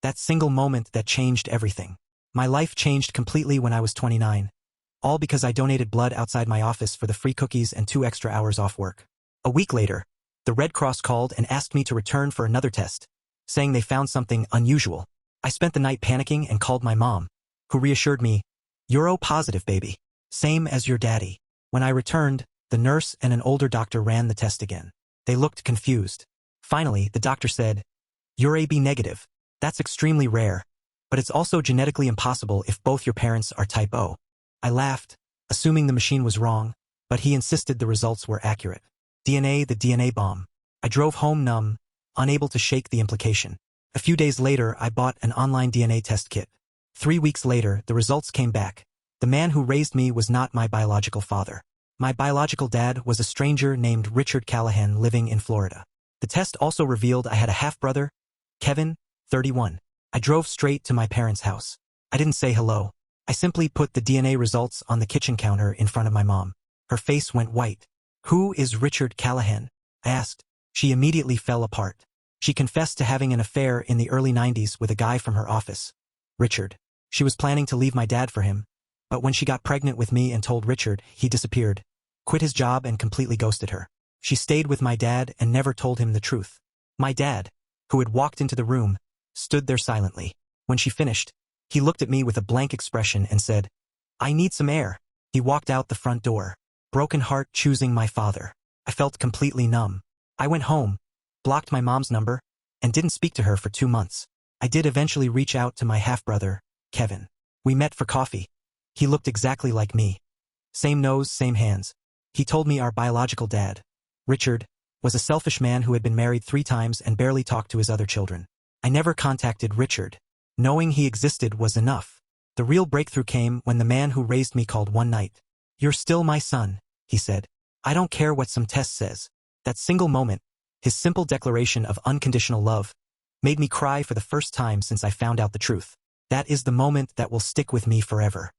That single moment that changed everything. My life changed completely when I was 29. All because I donated blood outside my office for the free cookies and 2 extra hours off work. A week later, the Red Cross called and asked me to return for another test, saying they found something unusual. I spent the night panicking and called my mom, who reassured me, "You're O-positive, baby. Same as your daddy." When I returned, the nurse and an older doctor ran the test again. They looked confused. Finally, the doctor said, "You're AB negative. That's extremely rare, but it's also genetically impossible if both your parents are type O." I laughed, assuming the machine was wrong, but he insisted the results were accurate. DNA, the DNA bomb. I drove home numb, unable to shake the implication. A few days later, I bought an online DNA test kit. 3 weeks later, the results came back. The man who raised me was not my biological father. My biological dad was a stranger named Richard Callahan living in Florida. The test also revealed I had a half-brother, Kevin, 31. I drove straight to my parents' house. I didn't say hello. I simply put the DNA results on the kitchen counter in front of my mom. Her face went white. "Who is Richard Callahan?" I asked. She immediately fell apart. She confessed to having an affair in the early 90s with a guy from her office, Richard. She was planning to leave my dad for him, but when she got pregnant with me and told Richard, he disappeared, quit his job and completely ghosted her. She stayed with my dad and never told him the truth. My dad, who had walked into the room, stood there silently. When she finished, he looked at me with a blank expression and said, "I need some air." He walked out the front door, broken heart choosing my father. I felt completely numb. I went home, blocked my mom's number, and didn't speak to her for 2 months. I did eventually reach out to my half-brother, Kevin. We met for coffee. He looked exactly like me. Same nose, same hands. He told me our biological dad, Richard, was a selfish man who had been married 3 times and barely talked to his other children. I never contacted Richard. Knowing he existed was enough. The real breakthrough came when the man who raised me called one night. "You're still my son," he said. "I don't care what some test says." That single moment, his simple declaration of unconditional love, made me cry for the first time since I found out the truth. That is the moment that will stick with me forever.